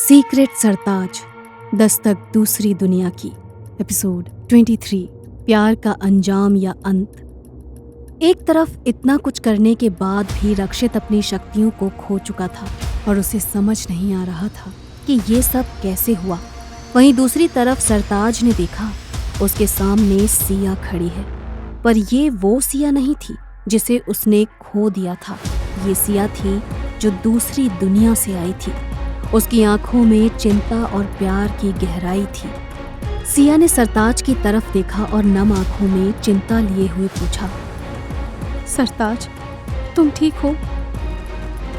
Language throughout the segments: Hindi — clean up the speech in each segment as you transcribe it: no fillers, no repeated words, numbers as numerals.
सीक्रेट सरताज, दस्तक दूसरी दुनिया की। एपिसोड 23, प्यार का अंजाम या अंत। एक तरफ इतना कुछ करने के बाद भी रक्षित अपनी शक्तियों को खो चुका था और उसे समझ नहीं आ रहा था कि ये सब कैसे हुआ। वहीं दूसरी तरफ सरताज ने देखा उसके सामने सिया खड़ी है, पर ये वो सिया नहीं थी जिसे उसने खो दिया था। ये सिया थी जो दूसरी दुनिया से आई थी। उसकी आंखों में चिंता और प्यार की गहराई थी। सिया ने सरताज की तरफ देखा और नम आंखों में चिंता लिए हुए पूछा, सरताज, तुम ठीक हो?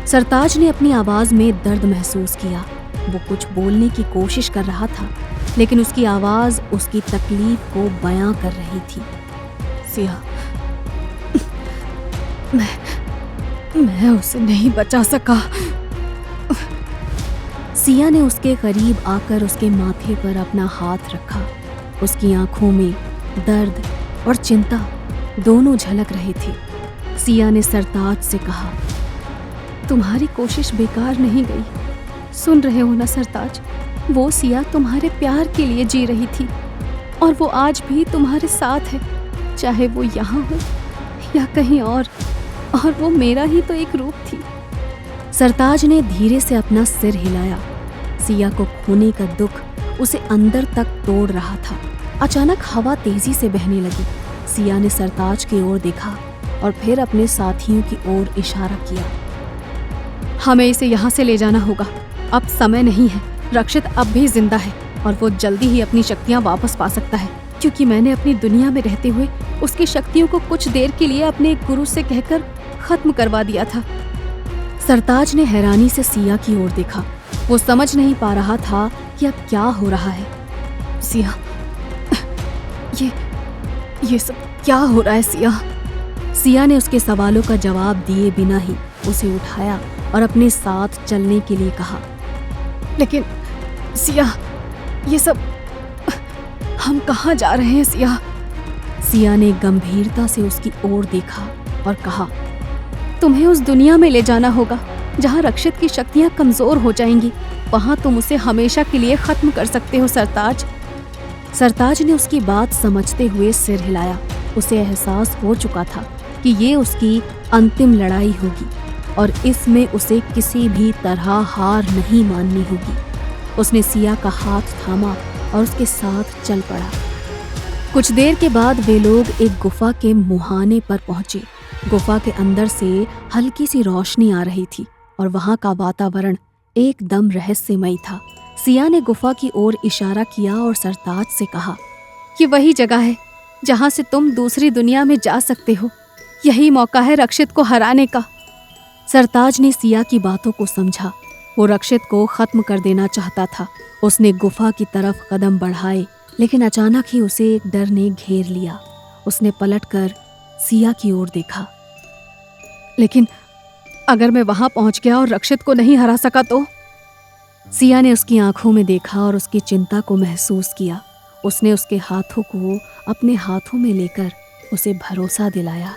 सरताज ने अपनी आवाज में दर्द महसूस किया। वो कुछ बोलने की कोशिश कर रहा था, लेकिन उसकी आवाज उसकी तकलीफ को बयां कर रही थी। सिया, मैं उसे नहीं बचा सका। सिया ने उसके करीब आकर उसके माथे पर अपना हाथ रखा। उसकी आंखों में दर्द और चिंता दोनों झलक रहे थे। सिया ने सरताज से कहा, तुम्हारी कोशिश बेकार नहीं गई। सुन रहे हो ना सरताज, वो सिया तुम्हारे प्यार के लिए जी रही थी और वो आज भी तुम्हारे साथ है, चाहे वो यहाँ हो या कहीं और वो मेरा ही तो एक रूप थी। सरताज ने धीरे से अपना सिर हिलाया। सिया को खोने का दुख उसे अंदर तक तोड़ रहा था। अचानक हवा तेजी से बहने लगी। सिया ने सरताज की ओर देखा और फिर अपने साथियों की ओर इशारा किया। हमें इसे यहाँ से ले जाना होगा, अब समय नहीं है। रक्षित अब भी जिंदा है और वो जल्दी ही अपनी शक्तियाँ वापस पा सकता है, क्योंकि मैंने अपनी दुनिया में रहते हुए उसकी शक्तियों को कुछ देर के लिए अपने एक गुरु से कहकर खत्म करवा दिया था। सरताज ने हैरानी से सिया की ओर देखा। वो समझ नहीं पा रहा था कि अब क्या हो रहा है। सिया, ये सब क्या हो रहा है सिया? सिया ने उसके सवालों का जवाब दिए बिना ही उसे उठाया और अपने साथ चलने के लिए कहा। लेकिन सिया, ये सब हम कहाँ जा रहे हैं सिया? सिया ने गंभीरता से उसकी ओर देखा और कहा, तुम्हें उस दुनिया में ले जाना होगा जहाँ रक्षित की शक्तियाँ कमजोर हो जाएंगी। वहाँ तुम उसे हमेशा के लिए खत्म कर सकते हो सरताज। सरताज ने उसकी बात समझते हुए सिर हिलाया। उसे एहसास हो चुका था कि ये उसकी अंतिम लड़ाई होगी और इसमें उसे किसी भी तरह हार नहीं माननी होगी। उसने सिया का हाथ थामा और उसके साथ चल पड़ा। कुछ देर के बाद वे लोग एक गुफा के मुहाने पर पहुंचे। गुफा के अंदर से हल्की सी रोशनी आ रही थी और वहां का वातावरण एकदम रहस्यमयी था। सिया ने गुफा की ओर इशारा किया और सरताज से कहा, ये वही जगह है जहां से तुम दूसरी दुनिया में जा सकते हो। यही मौका है रक्षित को हराने का। सरताज ने सिया की बातों को समझा। वो रक्षित को खत्म कर देना चाहता था। उसने गुफा की तरफ कदम बढ़ाए, लेकिन अचानक ही उसे एक डर ने घेर लिया। उसने पलटकर सिया की ओर देखा। लेकिन अगर मैं वहां पहुंच गया और रक्षित को नहीं हरा सका तो? सिया ने उसकी आंखों में देखा और उसकी चिंता को महसूस किया। उसने उसके हाथों को अपने हाथों में लेकर उसे भरोसा दिलाया।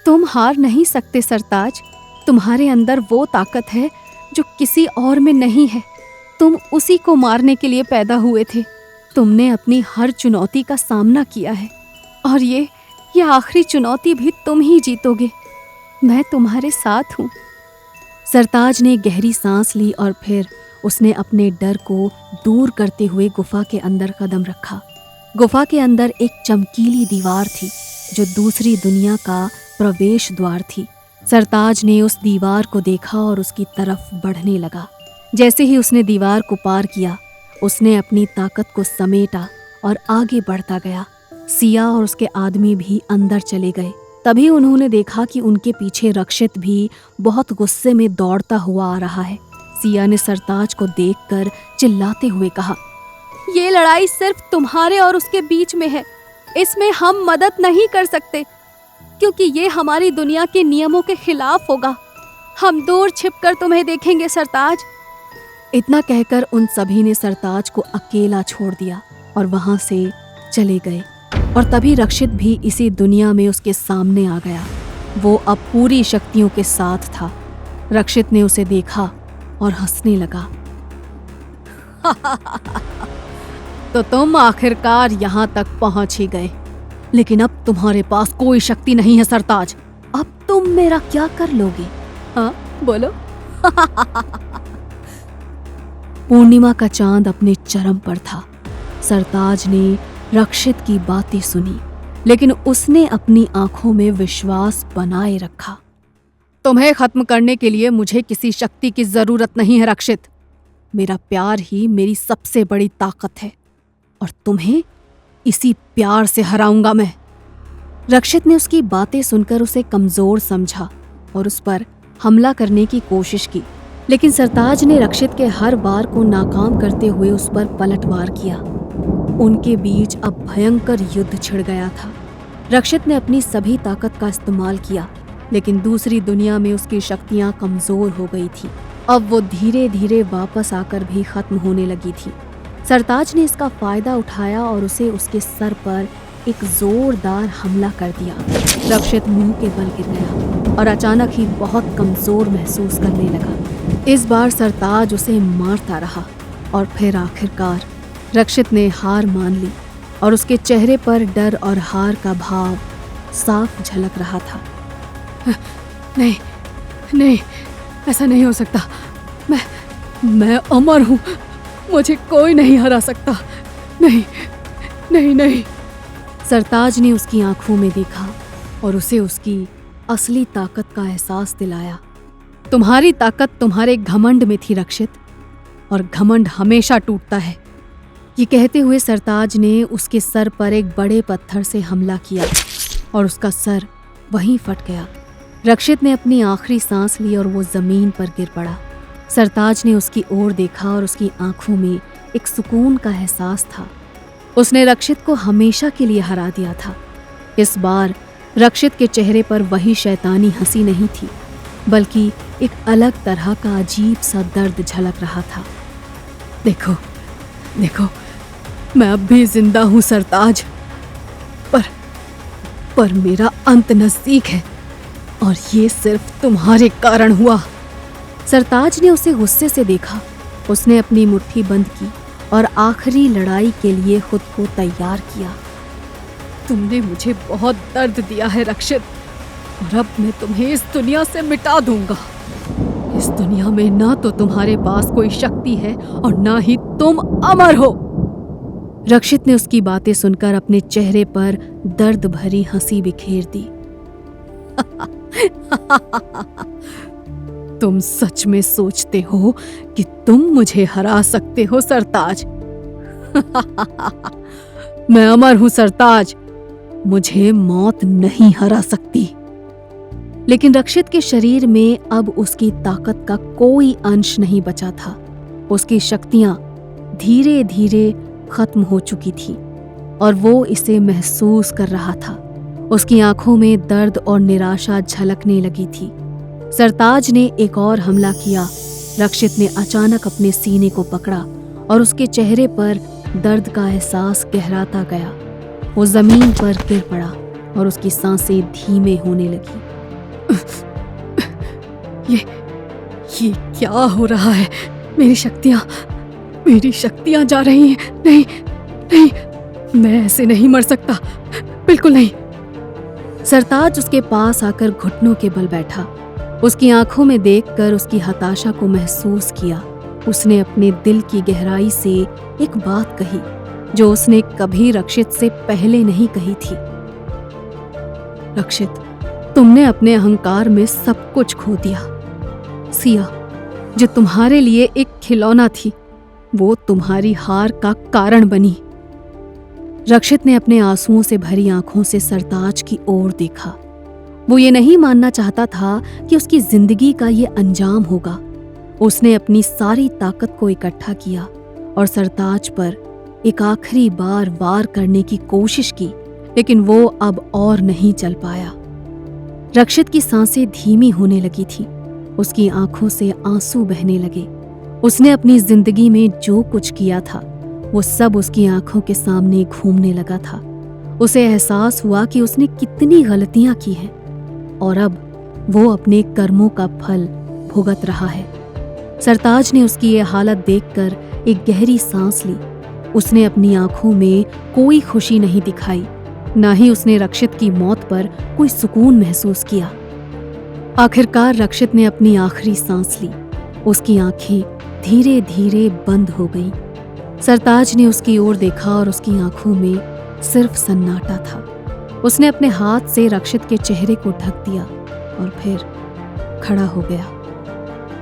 तुम हार नहीं सकते सरताज। तुम्हारे अंदर वो ताकत है जो किसी और में नहीं है। तुम उसी को मारने के लिए पैदा हुए थे। तुमने अपनी हर चुनौती का सामना किया है और ये आखिरी चुनौती भी तुम ही जीतोगे। मैं तुम्हारे साथ हूँ। सरताज ने गहरी सांस ली और फिर उसने अपने डर को दूर करते हुए गुफा के अंदर कदम रखा। गुफा के अंदर एक चमकीली दीवार थी जो दूसरी दुनिया का प्रवेश द्वार थी। सरताज ने उस दीवार को देखा और उसकी तरफ बढ़ने लगा। जैसे ही उसने दीवार को पार किया, उसने अपनी ताकत को समेटा और आगे बढ़ता गया। सिया और उसके आदमी भी अंदर चले गए। तभी उन्होंने देखा कि उनके पीछे रक्षित भी बहुत गुस्से में दौड़ता हुआ आ रहा है। सिया ने सरताज को देखकर चिल्लाते हुए कहा, ये लड़ाई सिर्फ तुम्हारे और उसके बीच में है। इसमें हम मदद नहीं कर सकते, क्योंकि ये हमारी दुनिया के नियमों के खिलाफ होगा। हम दूर छिपकर तुम्हें देखेंगे सरताज। इतना कहकर उन सभी ने सरताज को अकेला छोड़ दिया और वहां से चले गए। और तभी रक्षित भी इसी दुनिया में उसके सामने आ गया। वो अब पूरी शक्तियों के साथ था। रक्षित ने उसे देखा और हंसने लगा। तो तुम आखिरकार यहाँ तक पहुंच ही गए, लेकिन अब तुम्हारे पास कोई शक्ति नहीं है सरताज। अब तुम मेरा क्या कर लोगे? हाँ बोलो। पूर्णिमा का चांद अपने चरम पर था। सरताज ने रक्षित की बातें सुनी, लेकिन उसने अपनी आंखों में विश्वास बनाए रखा। तुम्हें खत्म करने के लिए मुझे किसी शक्ति की जरूरत नहीं है रक्षित। मेरा प्यार ही मेरी सबसे बड़ी ताकत है, और तुम्हें इसी प्यार से हराऊंगा मैं। रक्षित ने उसकी बातें सुनकर उसे कमजोर समझा और उस पर हमला करने की कोशिश की, लेकिन सरताज ने रक्षित के हर वार को नाकाम करते हुए उस पर पलटवार किया। उनके बीच अब भयंकर युद्ध छिड़ गया था। रक्षित ने अपनी सभी ताकत का इस्तेमाल किया, लेकिन दूसरी दुनिया में उसकी शक्तियां कमजोर हो गई थी। अब वो धीरे धीरे वापस आकर भी खत्म होने लगी थी। सरताज ने इसका फायदा उठाया और उसे उसके सर पर एक जोरदार हमला कर दिया। रक्षित मुंह के बल गिर गया और अचानक ही बहुत कमजोर महसूस करने लगा। इस बार सरताज उसे मारता रहा और फिर आखिरकार रक्षित ने हार मान ली और उसके चेहरे पर डर और हार का भाव साफ झलक रहा था। नहीं नहीं, ऐसा नहीं हो सकता। मैं अमर हूँ, मुझे कोई नहीं हरा सकता। नहीं नहीं नहीं। सरताज ने उसकी आंखों में देखा और उसे उसकी असली ताकत का एहसास दिलाया। तुम्हारी ताकत तुम्हारे घमंड में थी रक्षित, और घमंड हमेशा टूटता है। ये कहते हुए सरताज ने उसके सर पर एक बड़े पत्थर से हमला किया और उसका सर वहीं फट गया। रक्षित ने अपनी आखिरी सांस ली और वो जमीन पर गिर पड़ा। सरताज ने उसकी ओर देखा और उसकी आंखों में एक सुकून का एहसास था। उसने रक्षित को हमेशा के लिए हरा दिया था। इस बार रक्षित के चेहरे पर वही शैतानी हंसी नहीं थी, बल्कि एक अलग तरह का अजीब सा दर्द झलक रहा था। देखो देखो, मैं अब भी जिंदा हूं सरताज, पर मेरा अंत नजदीक है, और ये सिर्फ तुम्हारे कारण हुआ। सरताज ने उसे गुस्से से देखा। उसने अपनी मुट्ठी बंद की और आखिरी लड़ाई के लिए खुद को तैयार किया। तुमने मुझे बहुत दर्द दिया है रक्षित, और अब मैं तुम्हें इस दुनिया से मिटा दूंगा। इस दुनिया में ना तो तुम्हारे पास कोई शक्ति है और ना ही तुम अमर हो। रक्षित ने उसकी बातें सुनकर अपने चेहरे पर दर्द भरी हंसी बिखेर दी। तुम सच में सोचते हो कि तुम मुझे हरा सकते हो सरताज? मैं अमर हूं सरताज, मुझे मौत नहीं हरा सकती। लेकिन रक्षित के शरीर में अब उसकी ताकत का कोई अंश नहीं बचा था। उसकी शक्तियां धीरे धीरे खत्म हो चुकी थी और वो इसे महसूस कर रहा था। उसकी आंखों में दर्द और निराशा झलकने लगी थी। सरताज ने एक और हमला किया। रक्षित ने अचानक अपने सीने को पकड़ा और उसके चेहरे पर दर्द का एहसास गहराता गया। वो जमीन पर गिर पड़ा और उसकी सांसें धीमे होने लगी। ये क्या हो रहा है? मेरी शक्तियां जा रही हैं। नहीं नहीं, मैं ऐसे नहीं मर सकता, बिल्कुल नहीं। सरताज उसके पास आकर घुटनों के बल बैठा। उसकी आंखों में देखकर उसकी हताशा को महसूस किया। उसने अपने दिल की गहराई से एक बात कही जो उसने कभी रक्षित से पहले नहीं कही थी। रक्षित, तुमने अपने अहंकार में सब कुछ खो दिया। सिया, जो तुम्हारे लिए एक खिलौना थी, वो तुम्हारी हार का कारण बनी। रक्षित ने अपने आंसुओं से भरी आंखों से सरताज की ओर देखा। वो ये नहीं मानना चाहता था कि उसकी जिंदगी का ये अंजाम होगा। उसने अपनी सारी ताकत को इकट्ठा किया और सरताज पर एक आखिरी बार वार करने की कोशिश की, लेकिन वो अब और नहीं चल पाया। रक्षित की सांसें धीमी होने लगी थी। उसकी आंखों से आंसू बहने लगे। उसने अपनी जिंदगी में जो कुछ किया था वो सब उसकी आंखों के सामने घूमने लगा था। उसे एहसास हुआ कि उसने कितनी गलतियां की हैं और अब वो अपने कर्मों का फल भुगत रहा है। सरताज ने उसकी ये हालत देखकर एक गहरी सांस ली। उसने अपनी आंखों में कोई खुशी नहीं दिखाई, ना ही उसने रक्षित की मौत पर कोई सुकून महसूस किया। आखिरकार रक्षित ने अपनी आखिरी सांस ली। उसकी आंखें धीरे धीरे बंद हो गईं। सरताज ने उसकी ओर देखा और उसकी आंखों में सिर्फ सन्नाटा था। उसने अपने हाथ से रक्षित के चेहरे को ढक दिया और फिर खड़ा हो गया।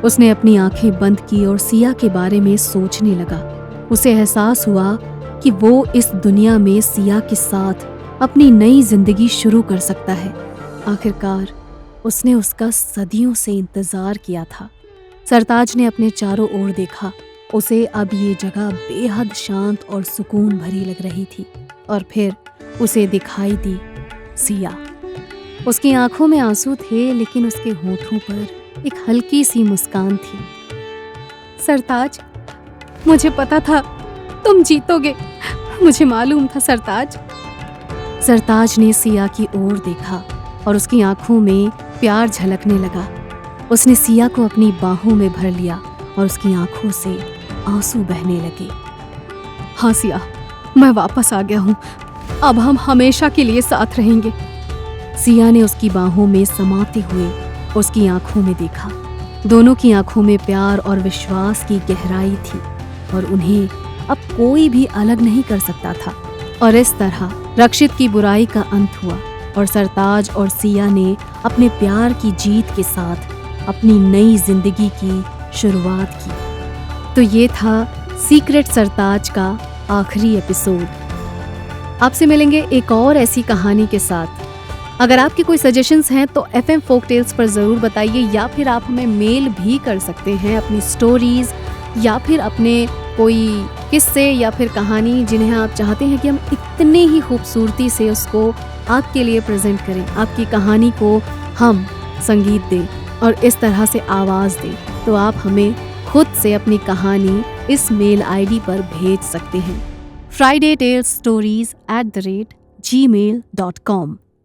उसने अपनी आंखें बंद की और सिया के बारे में सोचने लगा। उसे एहसास हुआ कि वो इस दुनिया में सिया के साथ अपनी नई जिंदगी शुरू कर सकता है। आखिरकार उसने उसका सदियों से इंतजार किया था। सरताज ने अपने चारों ओर देखा। उसे अब ये जगह बेहद शांत और सुकून भरी लग रही थी। और फिर उसे दिखाई दी सिया। उसकी आंखों में आंसू थे, लेकिन उसके होठों पर एक हल्की सी मुस्कान थी। सरताज, मुझे पता था तुम जीतोगे। मुझे मालूम था सरताज। सरताज ने सिया की ओर देखा और उसकी आंखों में प्यार झलकने लगा। उसने सिया को अपनी बाहों में भर लिया और उसकी आंखों से आंसू बहने लगे। हाँ सिया, मैं वापस आ गया हूँ। अब हम हमेशा के लिए साथ रहेंगे। सिया ने उसकी बाहों में समाते हुए उसकी आंखों में देखा। दोनों की आंखों में प्यार और विश्वास की गहराई थी और उन्हें अब कोई भी अलग नहीं कर सकता था। और इस तरह रक्षित की बुराई का अंत हुआ और सरताज और सिया ने अपने प्यार की जीत के साथ अपनी नई जिंदगी की शुरुआत की। तो ये था सीक्रेट सरताज का आखिरी एपिसोड। आपसे मिलेंगे एक और ऐसी कहानी के साथ। अगर आपके कोई सजेशंस हैं तो FM फोकटेल्स पर ज़रूर बताइए, या फिर आप हमें मेल भी कर सकते हैं अपनी स्टोरीज़ या फिर अपने कोई किस्से या फिर कहानी जिन्हें आप चाहते हैं कि हम इतने ही खूबसूरती से उसको आपके लिए प्रेजेंट करें। आपकी कहानी को हम संगीत दें और इस तरह से आवाज़ दें, तो आप हमें खुद से अपनी कहानी इस मेल ID पर भेज सकते हैं, friday tales stories@gmail.com।